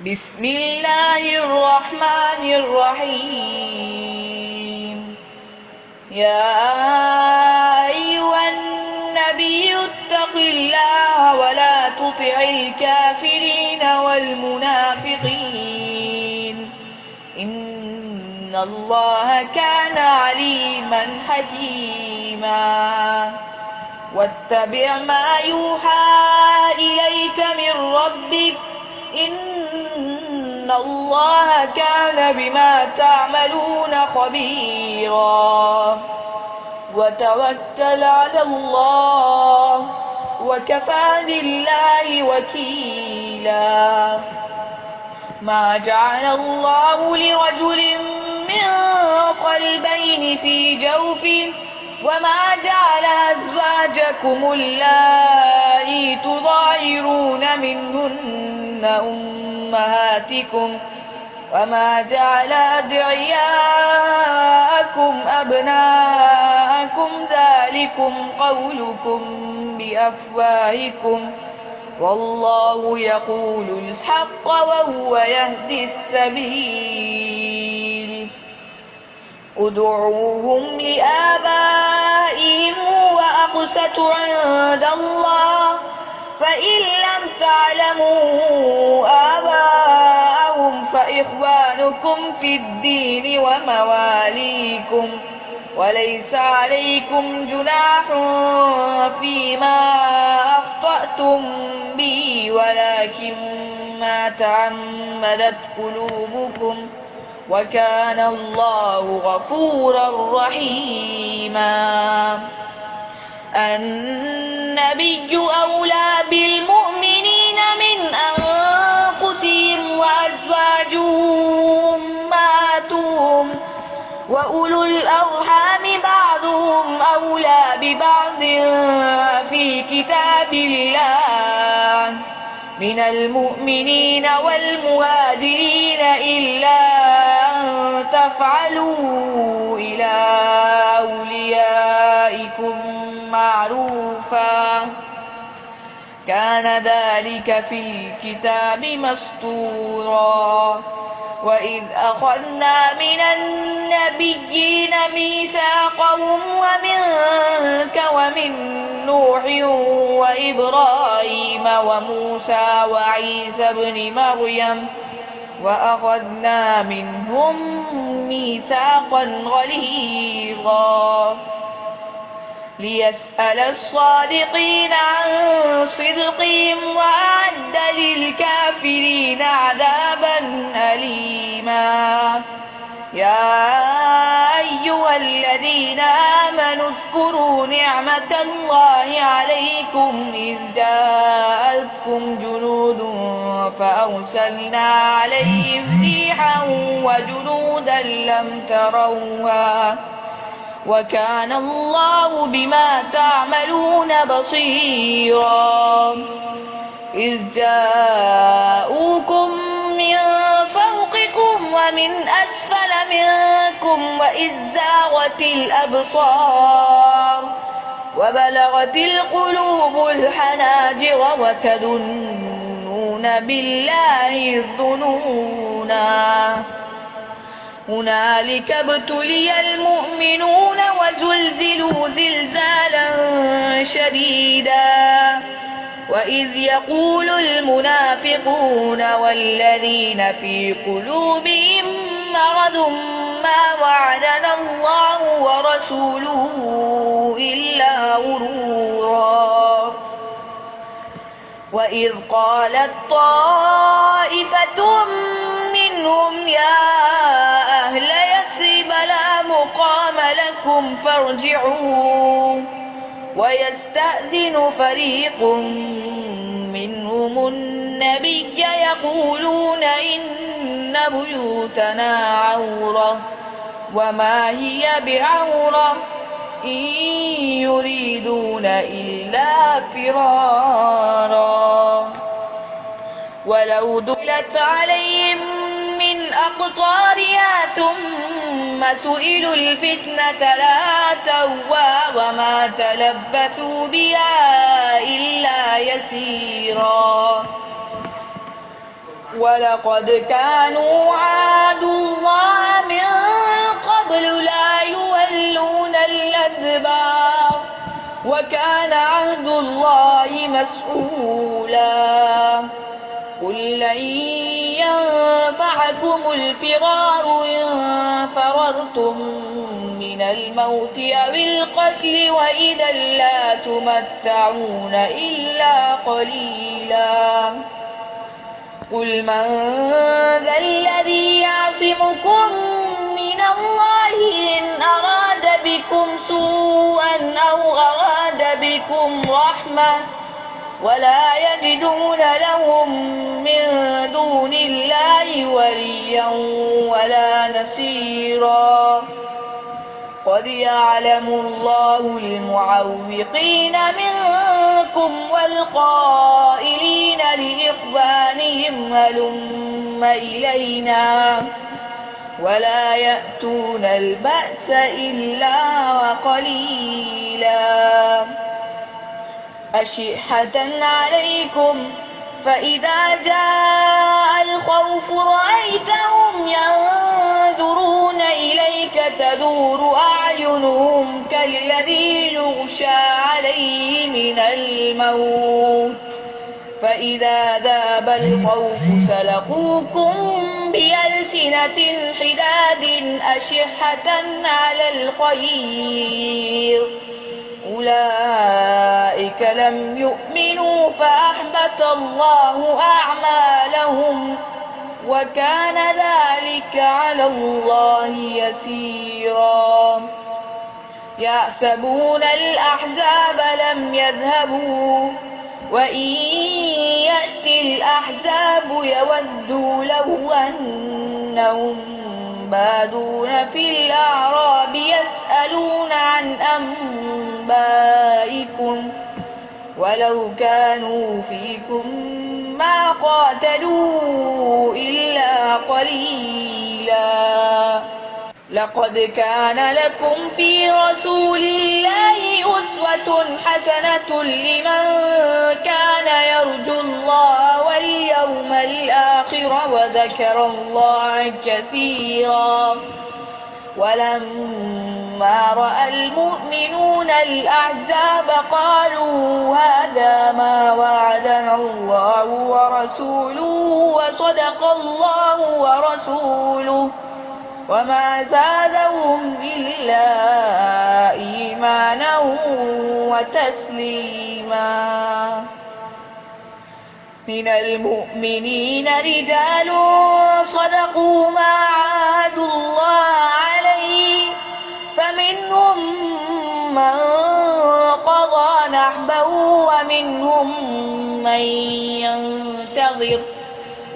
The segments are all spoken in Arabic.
بسم الله الرحمن الرحيم. يا أيها النبي اتق الله ولا تطع الكافرين والمنافقين إن الله كان عليما حكيما. واتبع ما يوحى إليك من ربك إن الله كان بما تعملون خبيرا. وتوكل على الله وكفى بالله وكيلا. ما جعل الله لرجل من قلبين في جوفه وما جعل أزواجكم اللائي تظاهرون منهن أمهاتكم وما جعل أدعياءكم أبناءكم ذلكم قولكم بأفواهكم والله يقول الحق وهو يهدي السبيل. ادعوهم لآبائهم وأقسط عند الله فإن لم تعلموا آباءهم فإخوانكم في الدين ومواليكم وليس عليكم جناح فيما أخطأتم به ولكن ما تعمدت قلوبكم وكان الله غفورا رحيما. النبي أولى بالمؤمنين من أنفسهم وأزواجه أمهاتهم وأولو الأرحام بعضهم أولى ببعض في كتاب الله من المؤمنين والمهاجرين إلا أن تفعلوا إلى أوليائكم معروفا كان ذلك في الكتاب مسطورا. وإذ أخذنا من النبيين ميثاقهم ومنك ومن نوح وإبراهيم وموسى وعيسى ابن مريم وأخذنا منهم ميثاقا غليظا ليسأل الصادقين عن صدقهم وأعد للكافرين عذابا أليما. يا أيها الذين آمنوا اذكروا نعمة الله عليكم إذ جاءتكم جنود فأرسلنا عليهم ريحا وجنودا لم تروها وكان الله بما تعملون بصيرا. إذ جاءوكم من فوقكم ومن أسفل منكم وإذ زاغت الأبصار وبلغت القلوب الحناجر وتظنون بالله الظنونا. هنالك ابتلي المؤمنون وزلزلوا زلزالا شديدا. وإذ يقول المنافقون والذين في قلوبهم مرض ما وعدنا الله ورسوله إلا غرورا. وإذ قالت طائفة منهم يا أهل يثرب لا مقام لكم فارجعوا ويستأذن فريق منهم النبي يقولون إن بيوتنا عورة وما هي بعورة إن يريدون إلا فرارا. ولو دخلت عليهم من أقطارها ثم سئلوا الفتنة لآتوها وما تلبثوا بها إلا يسيرا. ولقد كانوا عاهدوا الله من قبل لا يولون الأدبار وكان عهد الله مسؤولا قل لن ينفعكم الفرار إن فررتم من الموت أو القتل وإذا لا تمتعون إلا قليلا قل من ذا الذي يعصمكم من الله إن أراد بكم سوءا أو أراد بكم رحمة ولا يجدون لهم من دون الله وليا ولا نصيرا قد يعلم الله المعوقين منكم والقائلين لإخوانهم هلم إلينا ولا يأتون البأس إلا قليلا أشحة عليكم فإذا جاء الخوف رأيتهم ينظرون إليك تدور أعينهم كالذي يغشى عليه من الموت فإذا ذاب الخوف سلقوكم بألسنة حداد أشحة على الخير أولئك لم يؤمنوا فأحبط الله أعمالهم وكان ذلك على الله يسيرا يحسبون الأحزاب لم يذهبوا وإن يأتي الأحزاب يودوا لو أنهم بادون في الأعراب يسألون عن أنبائكم ولو كانوا فيكم ما قاتلوا إلا قليلا لقد كان لكم في رسول الله أسوة حسنة لمن كان يرجو الله واليوم الآخر وذكر الله كثيرا ولما رأى المؤمنون الأحزاب قالوا هذا ما وعدنا الله ورسوله وصدق الله ورسوله وما زادهم إلا إيمانا وتسليما من المؤمنين رجال صدقوا ما عاهدوا الله عليه فمنهم من قضى نحبه ومنهم من ينتظر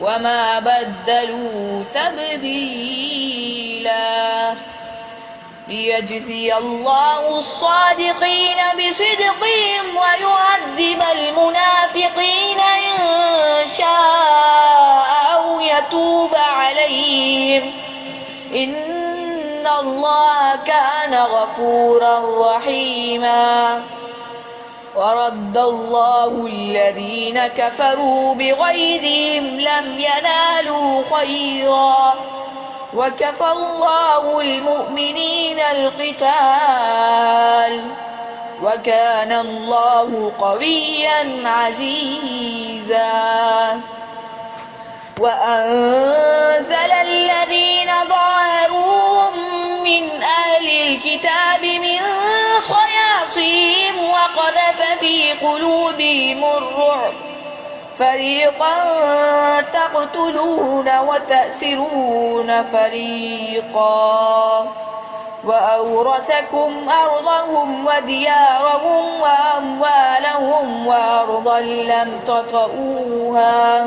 وما بدلوا تبديلا ليجزي الله الصادقين بصدقهم ويعذب المنافقين إن شاء أو يتوب عليهم إن الله كان غفورا رحيما ورد الله الذين كفروا بغيظهم لم ينالوا خيرا وكفى الله المؤمنين القتال وكان الله قويا عزيزا وأنزل الذين ظاهروهم من أهل الكتاب من صياصيهم وقذف في قلوبهم الرعب فريقا تقتلون وتأسرون فريقا وأورثكم أرضهم وديارهم وأموالهم وأرضا لم تطئوها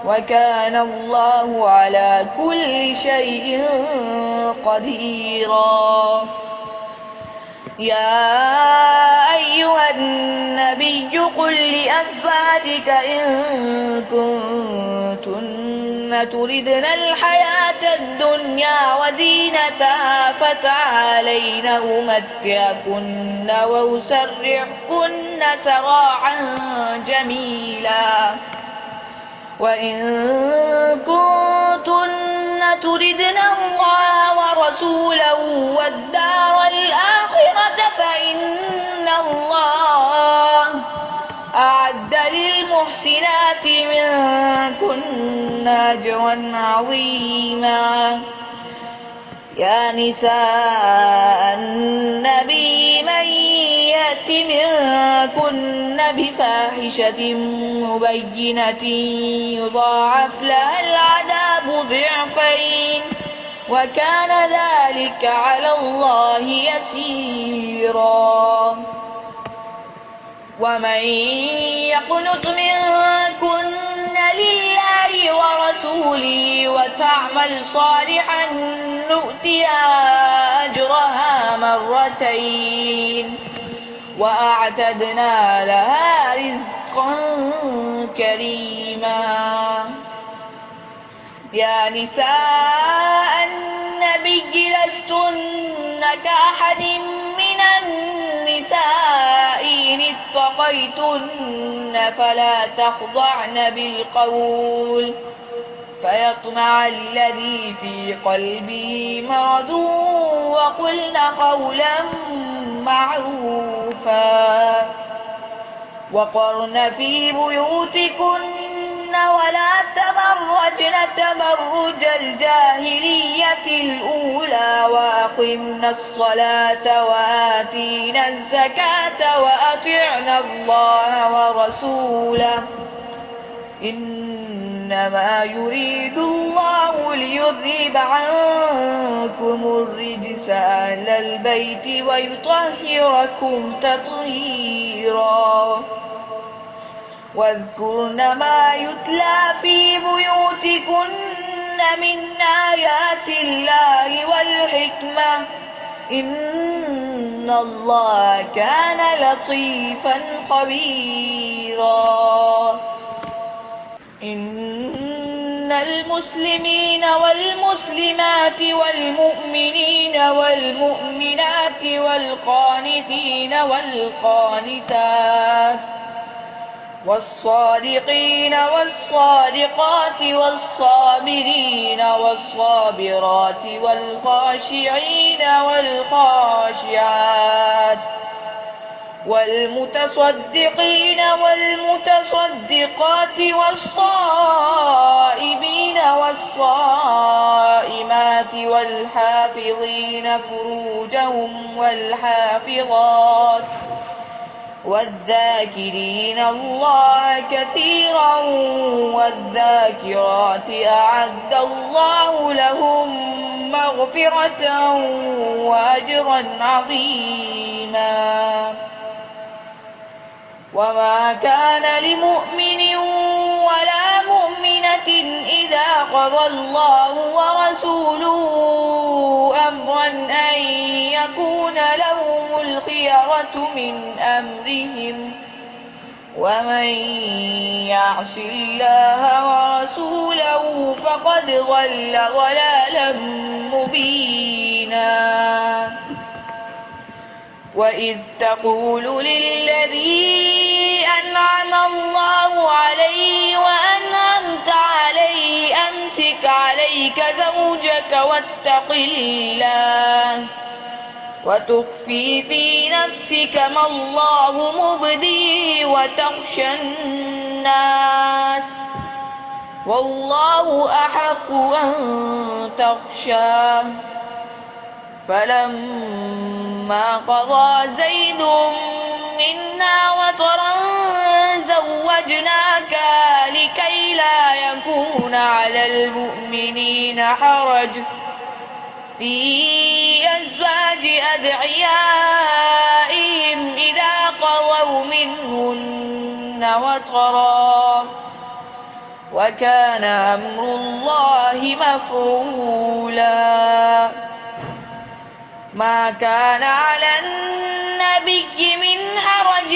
وكان الله على كل شيء قديرا يا أيها النبي قل لأزواجك إن كنتن تردن الحياة الدنيا وزينتها فتعالين أمتعكن وأسرحكن سراحا جميلا وإن كنتن تردن الله ورسوله والدار الآخرة فإن الله أعد للمحسنات منكن أجرا عظيما. يا نساء النبي من يأت منكن بفاحشة مبينة يضاعف لها العذاب ضعفين وكان ذلك على الله يسيرا. ومن يقنت منكن لله ورسوله وتعمل صالحا نؤتها أجرها مرتين وأعتدنا لها رزقا كريما. يا نساء النبي لستن كأحد من النساء إن اتقيتن فلا تخضعن بالقول فيطمع الذي في قلبه مرض وقلن قولا معروفا. وقرن في بيوتكن ولا تبرجن تبرج الجاهلية الأولى وأقمنا الصلاة وآتينا الزكاة وأطعنا الله ورسوله إنما يريد الله ليذهب عنكم الرجس أهل البيت ويطهركم تطهيرا. واذكرن ما يتلى في بيوتكن من آيات الله والحكمة إن الله كان لطيفا خبيرا. إن المسلمين والمسلمات والمؤمنين والمؤمنات والقانتين والقانتات والصادقين والصادقات والصابرين والصابرات والخاشعين والخاشعات والمتصدقين والمتصدقات والصائمين والصائمات والحافظين فروجهم والحافظات والذاكرين الله كثيرا والذاكرات أعد الله لهم مغفرة وأجرا عظيما. وما كان لمؤمن ولا مؤمنة إذا قضى الله ورسوله أمرا أن يكون لهم الخيرة من أمرهم ومن يعص الله ورسوله فقد ضل ضلالا مبينا. وإذ تقول للذي أنعم الله عليه وأنعمت عليه أمسك عليك زوجك واتق الله وتخفي في نفسك ما الله مبديه وتخشى الناس والله أحق أن تخشاه. فلما قضى زيد منا وطرا زوجناك لكي لا يكون على المؤمنين حرج في أزواج أدعيائهم إذا قضوا منهن وطرا وكان أمر الله مفعولا. ما كان على النبي من حرج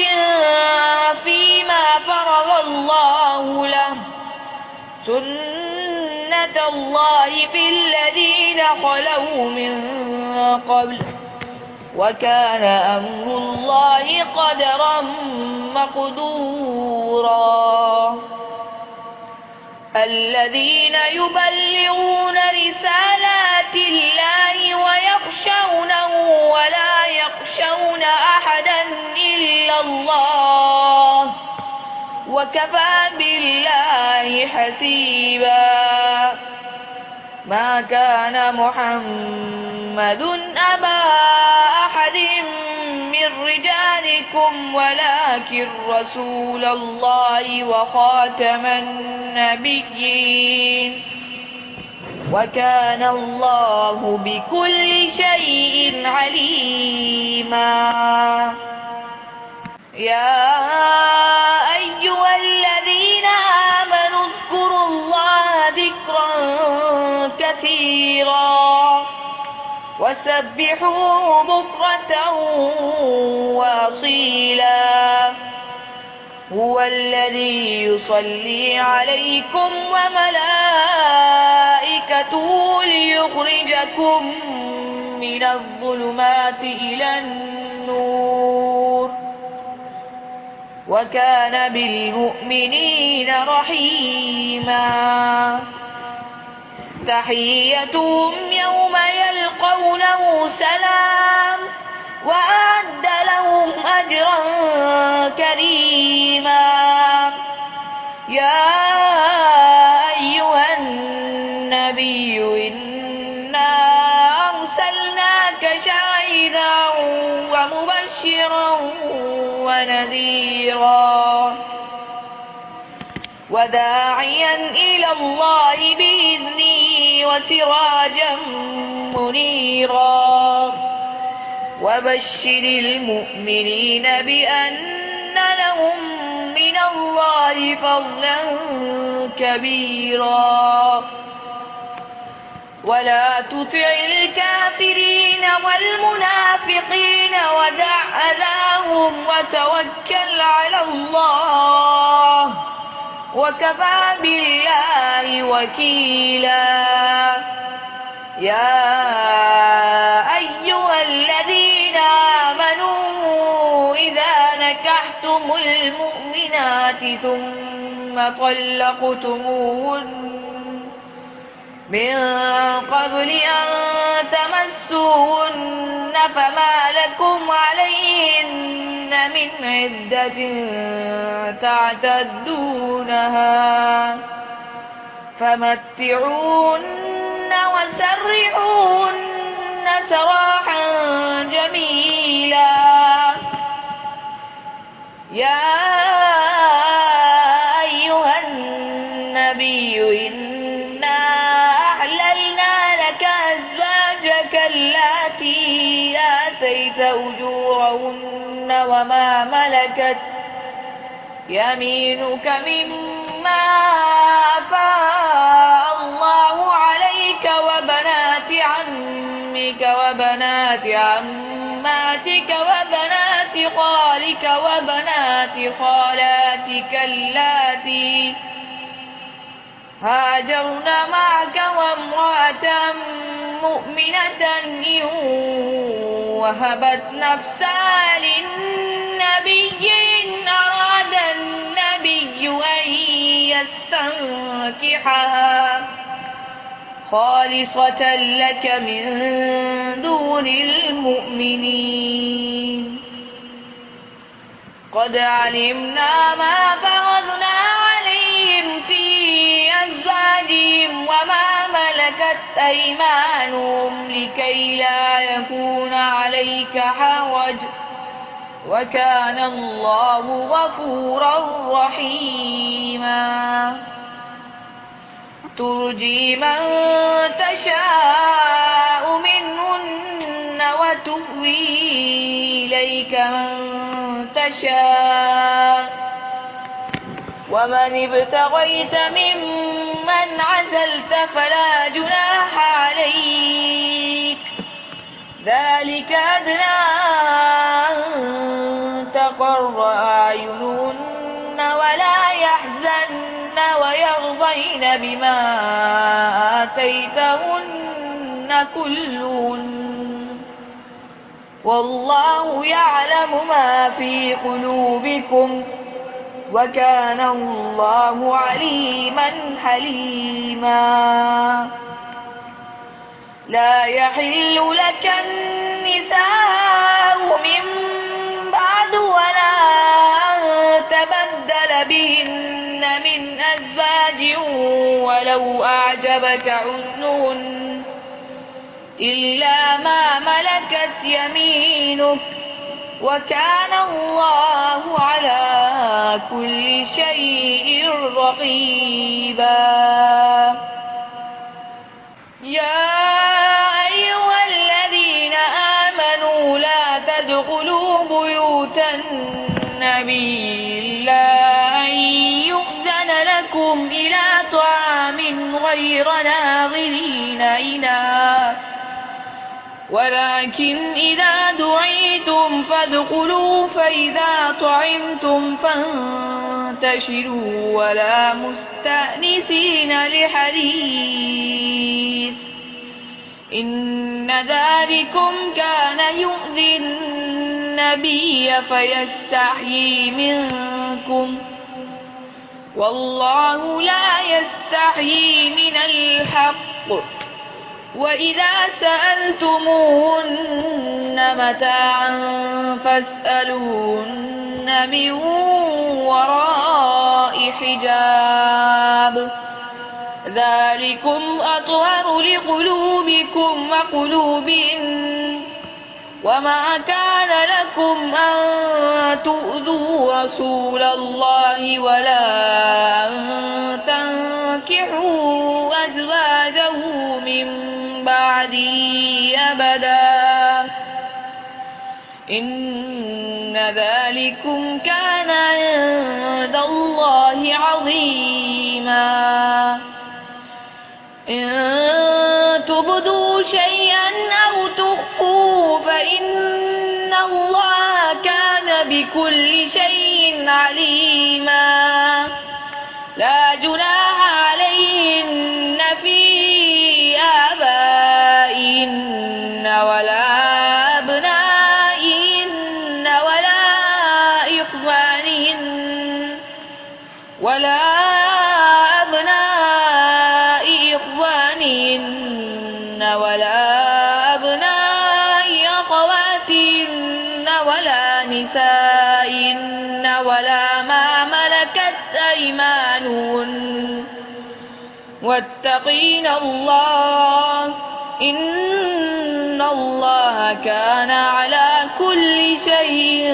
فيما فرض الله له سنة الله في الذين خلوا من قبل وكان أمر الله قدرا مقدورا. الذين يبلغون رسالات الله ويخشونه ولا يخشون أحدا إلا الله وكفى بالله حسيبا. ما كان محمد أبا أحد من رجالكم ولكن رسول الله وخاتم النبيين وكان الله بكل شيء عليما. يا أيها الذين آمنوا اذكروا الله ذكرا كثيرا وسبحوه بكرة وأصيلا. هو الذي يصلي عليكم وملائكته ليخرجكم من الظلمات إلى النور وكان بالمؤمنين رحيما. تحيتهم يوم يلقونه سلام وأعد لهم أجرا كريما. يا أيها النبي إنا أرسلناك شاهدا ومبشرا ونذيرا وداعيا إلى الله بإذنه وسراجا منيرا. وبشر المؤمنين بأن لهم من الله فضلا كبيرا. ولا تطع الكافرين والمنافقين ودع أذاهم وتوكل على الله وكفى بالله وكيلا. يا أيها الذين آمنوا إذا نكحتم المؤمنات ثم طلقتموهن من قبل أن تمسوهن فما لكم عليهن من عدة تعتدونها فمتعوهن وسرحوهن سراحا جميلا. يا أيها النبي إنا أحللنا لك أزواجك اللاتي آتيت أجورهن وما ملكت يمينك مما أفاء الله عليك وبنات عمك وبنات عماتك وبنات خالك وبنات خالاتك اللاتي هاجرن معك وامرأة مؤمنة إن وهبت نفسها للنبي إن أراد النبي أن يستنكحها خالصة لك من دون المؤمنين. قد علمنا ما فرضنا عليهم في أزواجهم وما ملكت أيمانهم لكي لا يكون عليك حرج وكان الله غفورا رحيما. ترجي من تشاء منهن وتؤوي إليك من تشاء ومن ابتغيت ممن عزلت فلا جناح عليك ذلك أدنى أن تقر أعينهن ولا يحزن ويرضين بما آتيتهن كلهن والله يعلم ما في قلوبكم وكان الله عليما حليما. لا يحل لك النساء من بعد ولا أن تبدل بهن من أزواج ولو أعجبك حسنهن إلا ما ملكت يمينك وكان الله على كل شيء رقيبا. يا أيها الذين آمنوا لا تدخلوا بيوت النبي إلا أن يؤذن لكم إلى طعام غير ناظرين إناه ولكن إذا دعيتم فادخلوا فإذا طعمتم فانتشروا ولا مستأنسين لحديث إن ذلكم كان يؤذي النبي فيستحيي منكم والله لا يستحيي من الحق. وإذا سألتموهن متاعا فاسألوهن من وراء حجاب ذلكم أطهر لقلوبكم وقلوبهن وما كان لكم أن تؤذوا رسول الله ولا أن تنكحوا أزواجه من بعدي أبدا إن ذلكم كان عند الله عظيما. إن تبدوا شيئا أو تخفوه فإن الله كان بكل شيء عليما. لا جناح عليهن في آبائهن ولا أبنائهن ولا أبناء إخوانهن ولا أبناء أخواتهن ولا نسائهن ولا ما ملكت أيمانهن واتقين الله إن الله كان على كل شيء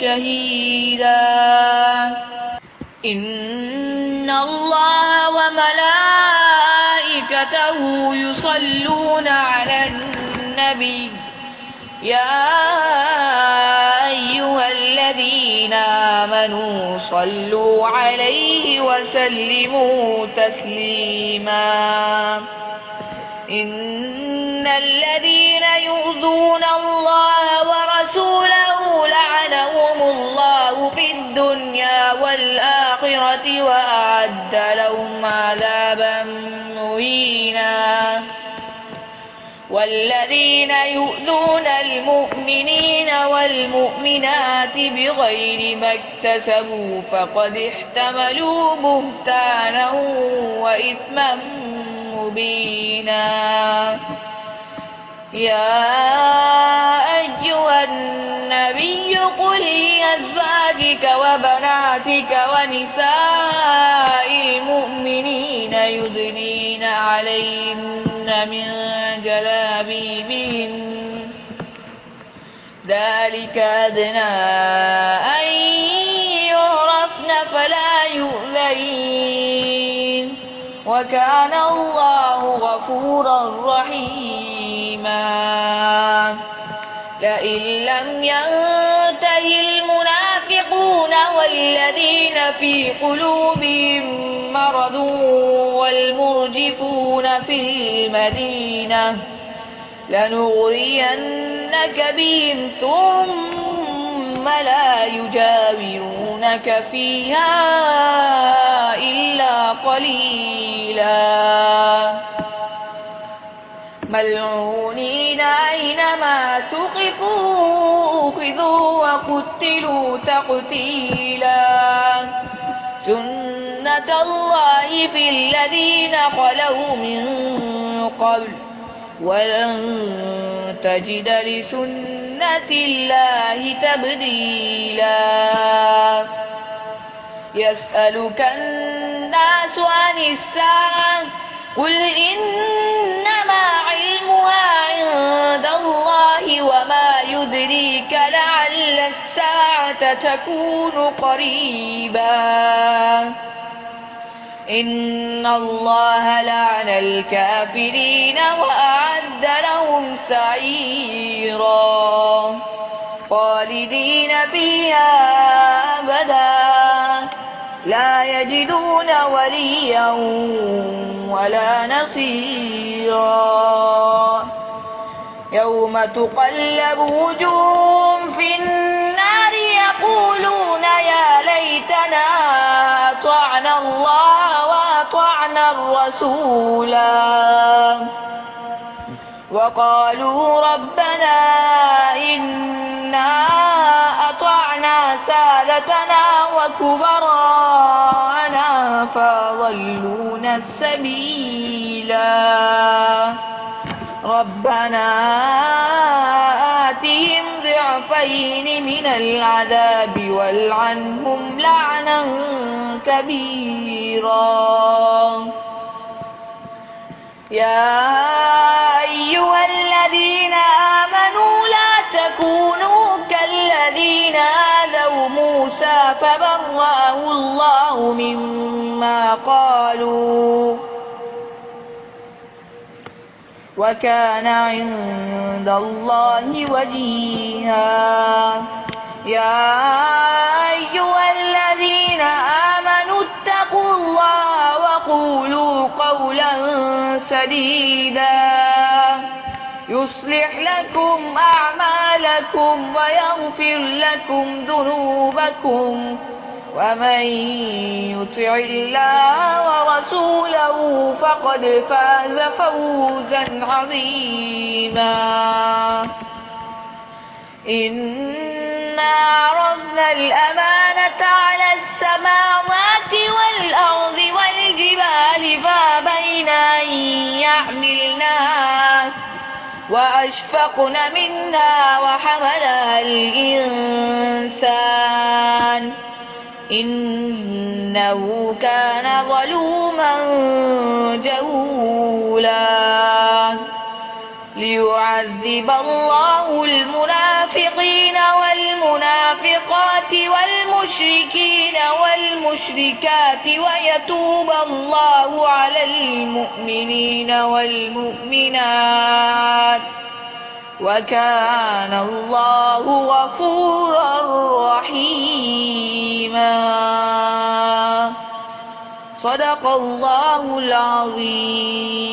شهيدا. إن الله وملائكته يصلون على النبي يا أيها الذين آمنوا صلوا عليه وسلموا تسليما. إن الذين يؤذون الله ورسوله لعنهم الله في الدنيا والآخرة وأعد لهم عذابا مهينا. والذين يؤذون المؤمنين والمؤمنات بغير ما اكتسبوا فقد احتملوا بهتانا وإثما مبينا. يا أيها النبي قل لأزواجك وبناتك ونساء المؤمنين يدنين عليهن من جلابيبهن ذلك أدنى أن يعرفن فلا يؤذين وكان الله غفورا رحيما. لئن لم ينته المنافقون والذين في قلوبهم مرض والمرجفون في المدينة لنغرينك بهم ثم لا يجاورونك فيها إلا قليلا. ملعونين أينما ثقفوا أخذوا وقتلوا تقتيلا. سنة الله في الذين خلوا من قبل ولن تجد لسنة الله تبديلا يسألك الناس عن الساعة قل إنما علمها عند الله وما يدريك لعل الساعة تكون قريبا إن الله لعن الكافرين وأعد لهم سعيرا خالدين فيها أبدا لا يجدون وليا ولا نصيرا يوم تقلب وجوههم في النار يقولون يا ليتنا أطعنا الله وأطعنا الرسولا وقالوا ربنا إنا أطعنا سادتنا وكبراءنا فأضلونا السبيلا ربنا آتهم ضعفين من العذاب والعنهم لعنا كبيرا يا أيها الذين آمنوا لا تكونوا كالذين آذوا موسى فبرأه الله مما قالوا وكان عند الله وجيها يا أيها الذين آمنوا اتقوا الله وقولوا قولا سديدا يصلح لكم أعمالكم ويغفر لكم ذنوبكم ومن يطع الله ورسوله فقد فاز فوزا عظيما إنا عرضنا الأمانة على السماوات والأرض والجبال فأبين أن يحملنها وأشفقن منها وحملها الإنسان إنه كان ظلوما جهولا ليعذب الله المنافقين والمنافقات والمشركين والمشركات ويتوب الله على المؤمنين والمؤمنات وكان الله غفورا رحيما صدق الله العظيم.